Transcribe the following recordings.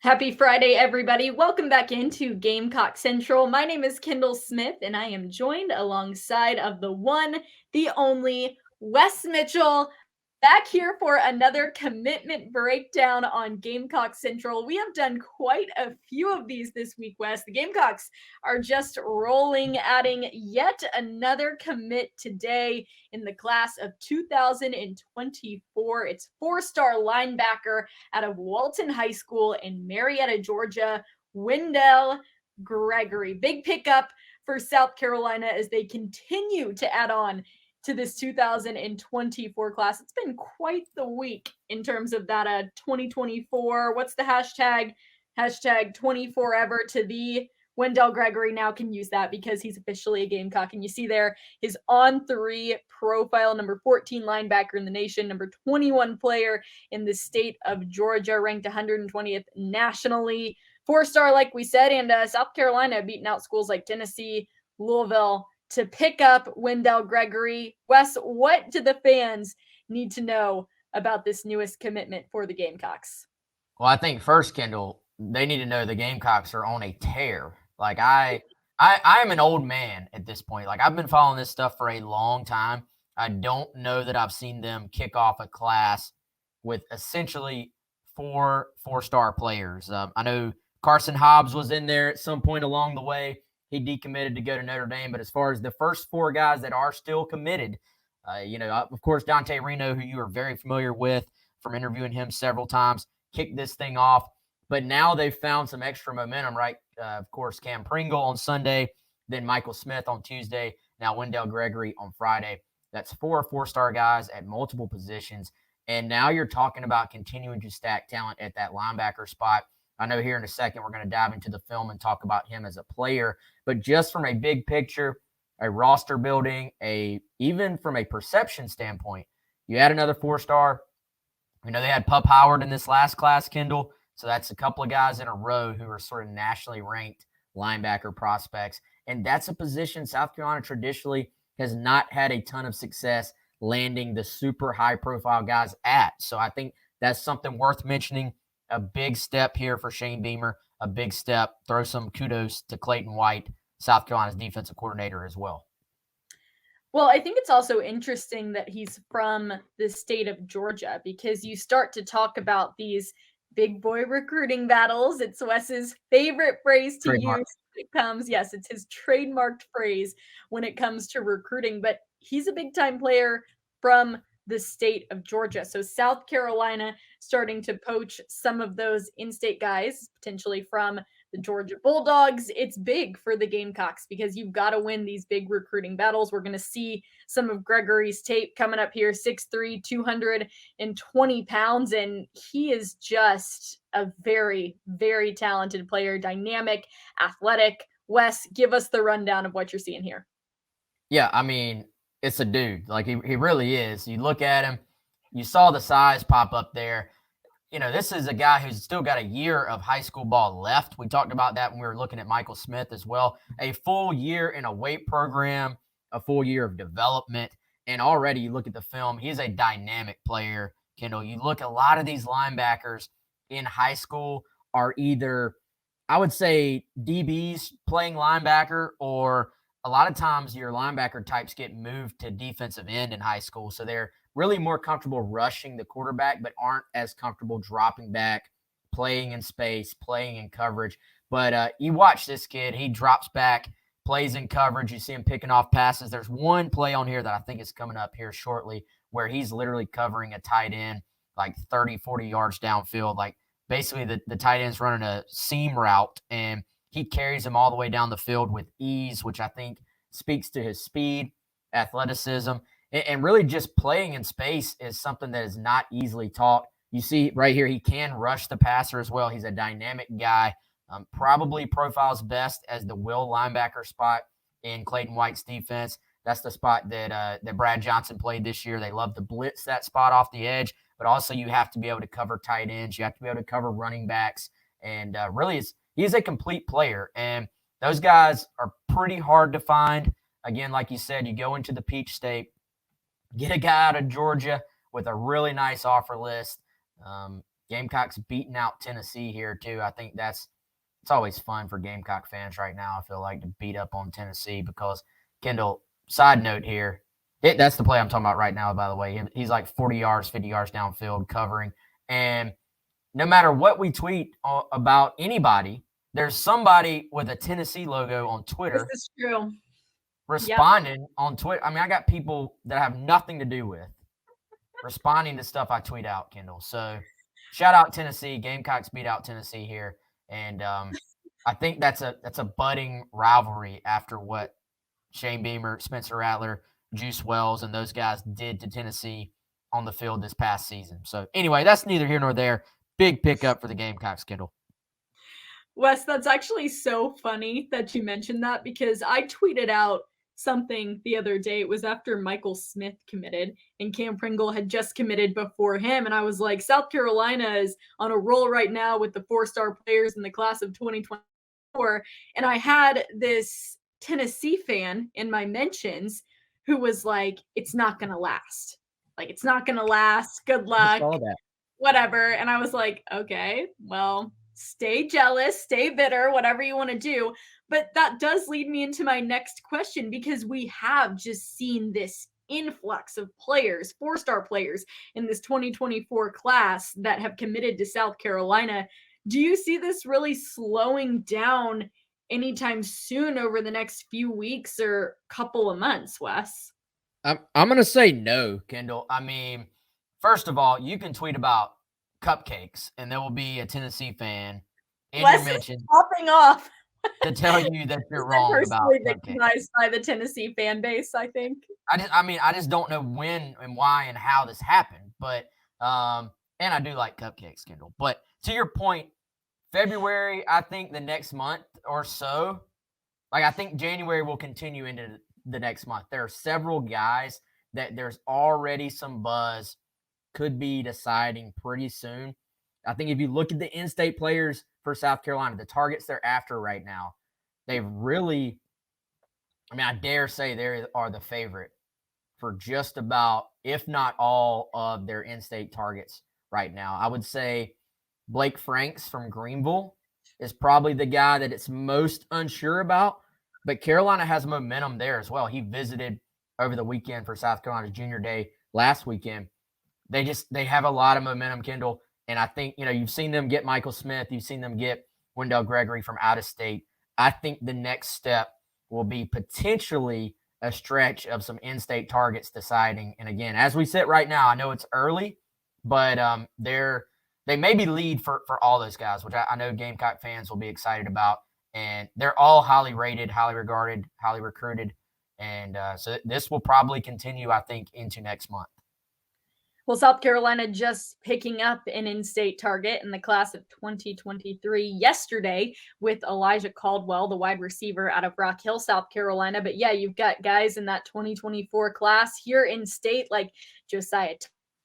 Happy Friday, everybody. Welcome back into Gamecock Central. My name is Kendall Smith, and I am joined alongside of the one, the only Wes Mitchell, back here for another commitment breakdown on Gamecock Central. We have done quite a few of these this week, Wes. The Gamecocks are just rolling, adding yet another commit today in the class of 2024. It's four-star linebacker out of Walton High School in Marietta, Georgia, Wendell Gregory. Big pickup for South Carolina as they continue to add on to this 2024 class. It's been quite the week in terms of that 2024. What's the hashtag? Hashtag 24ever to the Wendell Gregory now can use that because he's officially a Gamecock. And you see there his on-3 profile, number 14 linebacker in the nation, number 21 player in the state of Georgia, ranked 120th nationally. Four-star, like we said, and South Carolina beating out schools like Tennessee, Louisville to pick up Wendell Gregory. Wes, what do the fans need to know about this newest commitment for the Gamecocks? Well, I think first, Kendall, they need to know the Gamecocks are on a tear. Like I am an old man at this point. Like I've been following this stuff for a long time. I don't know that I've seen them kick off a class with essentially four-star players. I know Carson Hobbs was in there at some point along the way. He decommitted to go to Notre Dame. But as far as the first four guys that are still committed, of course, Dante Reno, who you are very familiar with from interviewing him several times, kicked this thing off. But now they've found some extra momentum, right? Of course, Cam Pringle on Sunday, then Michael Smith on Tuesday, now Wendell Gregory on Friday. That's four-star guys at multiple positions. And now you're talking about continuing to stack talent at that linebacker spot. I know here in a second we're going to dive into the film and talk about him as a player. But just from a big picture, a roster building, even from a perception standpoint, you add another four-star. They had Pup Howard in this last class, Kendall. So that's a couple of guys in a row who are sort of nationally ranked linebacker prospects. And that's a position South Carolina traditionally has not had a ton of success landing the super high-profile guys at. So I think that's something worth mentioning. A big step here for Shane Beamer, a big step. Throw some kudos to Clayton White, South Carolina's defensive coordinator as well. Well, I think it's also interesting that he's from the state of Georgia because you start to talk about these big boy recruiting battles. It's Wes's favorite phrase to use when it comes. Yes, it's his trademarked phrase when it comes to recruiting, but he's a big time player from the state of Georgia. So South Carolina starting to poach some of those in-state guys, potentially from the Georgia Bulldogs. It's big for the Gamecocks because you've got to win these big recruiting battles. We're going to see some of Gregory's tape coming up here, 6'3", 220 pounds, and he is just a very, very talented player, dynamic, athletic. Wes, give us the rundown of what you're seeing here. Yeah, I mean, it's a dude. Like he really is. You look at him, you saw the size pop up there. This is a guy who's still got a year of high school ball left. We talked about that when we were looking at Michael Smith as well. A full year in a weight program, a full year of development. And already you look at the film, he's a dynamic player. Kendall, you look at a lot of these linebackers in high school are either, I would say, DBs playing linebacker, or a lot of times your linebacker types get moved to defensive end in high school. So they're really more comfortable rushing the quarterback, but aren't as comfortable dropping back, playing in space, playing in coverage. But you watch this kid, he drops back, plays in coverage. You see him picking off passes. There's one play on here that I think is coming up here shortly where he's literally covering a tight end like 30, 40 yards downfield. Like basically the tight end's running a seam route, and he carries him all the way down the field with ease, which I think speaks to his speed, athleticism, and really just playing in space is something that is not easily taught. You see right here, he can rush the passer as well. He's a dynamic guy, probably profiles best as the will linebacker spot in Clayton White's defense. That's the spot that Brad Johnson played this year. They love to blitz that spot off the edge, but also you have to be able to cover tight ends. You have to be able to cover running backs, and really he's a complete player, and those guys are pretty hard to find. Again, like you said, you go into the Peach State, get a guy out of Georgia with a really nice offer list. Gamecocks beating out Tennessee here too. I think it's always fun for Gamecock fans right now. I feel like to beat up on Tennessee because Kendall. Side note here, that's the play I'm talking about right now. By the way, he's like 40 yards, 50 yards downfield covering, and no matter what we tweet about anybody, there's somebody with a Tennessee logo on Twitter. This is true. Responding on Twitter. I mean, I got people that I have nothing to do with responding to stuff I tweet out, Kendall. So shout out Tennessee. Gamecocks beat out Tennessee here. And I think that's a budding rivalry after what Shane Beamer, Spencer Rattler, Juice Wells, and those guys did to Tennessee on the field this past season. So anyway, that's neither here nor there. Big pickup for the Gamecocks, Kendall. Wes, that's actually so funny that you mentioned that because I tweeted out something the other day. It was after Michael Smith committed and Cam Pringle had just committed before him. And I was like, South Carolina is on a roll right now with the 4-star players in the class of 2024. And I had this Tennessee fan in my mentions who was like, it's not going to last. Like, it's not going to last. Good luck. Whatever. And I was like, okay, well, stay jealous, stay bitter, whatever you want to do. But that does lead me into my next question because we have just seen this influx of players, 4-star players in this 2024 class that have committed to South Carolina. Do you see this really slowing down anytime soon over the next few weeks or couple of months, Wes? I'm going to say no, Kendall. I mean, first of all, you can tweet about cupcakes and there will be a Tennessee fan in your mention popping off to tell you that you're wrong about victimized by the Tennessee fan base, I think. I just don't know when and why and how this happened, but and I do like cupcakes, Kendall. But to your point, February, I think the next month or so, like I think January will continue into the next month. There are several guys that there's already some buzz could be deciding pretty soon. I think if you look at the in-state players for South Carolina, the targets they're after right now, they've really, I dare say they are the favorite for just about, if not all, of their in-state targets right now. I would say Blake Franks from Greenville is probably the guy that it's most unsure about, but Carolina has momentum there as well. He visited over the weekend for South Carolina's Junior Day last weekend. They have a lot of momentum, Kendall. And I think, you've seen them get Michael Smith. You've seen them get Wendell Gregory from out of state. I think the next step will be potentially a stretch of some in-state targets deciding. And again, as we sit right now, I know it's early, but they maybe lead for all those guys, which I know Gamecock fans will be excited about. And they're all highly rated, highly regarded, highly recruited. And so this will probably continue, I think, into next month. Well, South Carolina just picking up an in-state target in the class of 2023 yesterday with Elijah Caldwell, the wide receiver out of Rock Hill, South Carolina. But yeah, you've got guys in that 2024 class here in state like Josiah,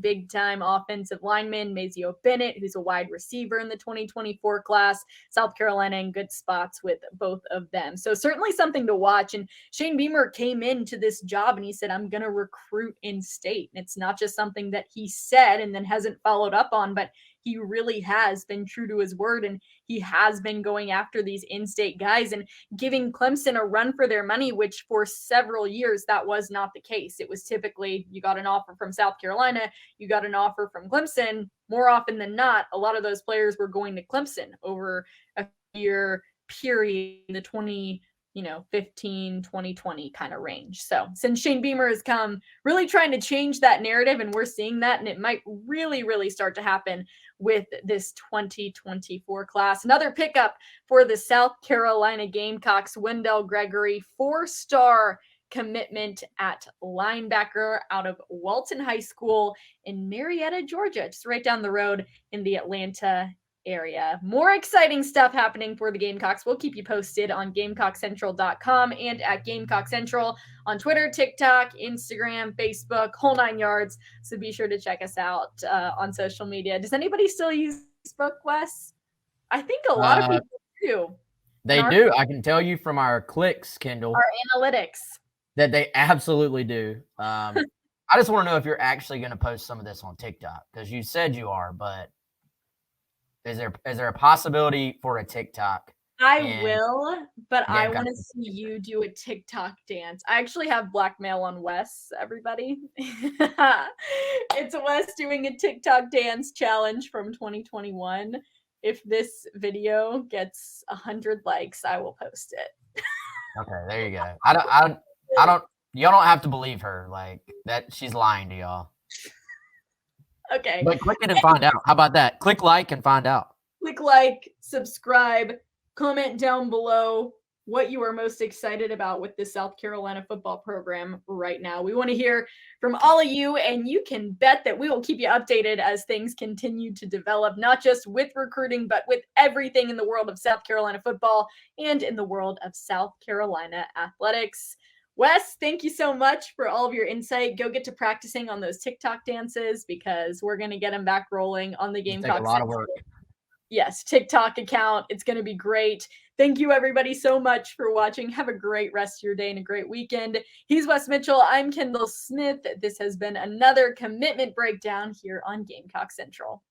big-time offensive lineman, Mazio Bennett, who's a wide receiver in the 2024 class. South Carolina in good spots with both of them. So certainly something to watch. And Shane Beamer came into this job and he said, I'm going to recruit in state. And it's not just something that he said and then hasn't followed up on, but he really has been true to his word, and he has been going after these in-state guys and giving Clemson a run for their money, which for several years that was not the case. It was typically you got an offer from South Carolina, you got an offer from Clemson. More often than not, a lot of those players were going to Clemson over a year period in the 2015, 2020 kind of range. So since Shane Beamer has come really trying to change that narrative, and we're seeing that, and it might really, really start to happen with this 2024 class. Another pickup for the South Carolina Gamecocks, Wendell Gregory, 4-star commitment at linebacker out of Walton High School in Marietta, Georgia, just right down the road in the Atlanta area. More exciting stuff happening for the Gamecocks. We'll keep you posted on GamecockCentral.com and at Gamecock Central on Twitter, TikTok, Instagram, Facebook, whole 9 yards. So be sure to check us out on social media. Does anybody still use Facebook, Wes? I think a lot of people do. They do. I can tell you from our clicks, Kendall. Our analytics. That they absolutely do. I just want to know if you're actually going to post some of this on TikTok, because you said you are, but Is there a possibility for a TikTok? I And will, but I Gamecock. want to see you do a TikTok dance. I actually have blackmail on Wes, everybody. It's Wes doing a TikTok dance challenge from 2021. If this video gets 100 likes, I will post it. Okay, there you go. I don't. Y'all don't have to believe her like that. She's lying to y'all. Okay. But click it and find out. How about that? Click like and find out. Click like, subscribe, comment down below what you are most excited about with the South Carolina football program right now. We want to hear from all of you, and you can bet that we will keep you updated as things continue to develop, not just with recruiting, but with everything in the world of South Carolina football and in the world of South Carolina athletics. Wes, thank you so much for all of your insight. Go get to practicing on those TikTok dances because we're going to get them back rolling on the It's Gamecock take a lot of Central. work. Yes, TikTok account. It's going to be great. Thank you, everybody, so much for watching. Have a great rest of your day and a great weekend. He's Wes Mitchell. I'm Kendall Smith. This has been another commitment breakdown here on Gamecock Central.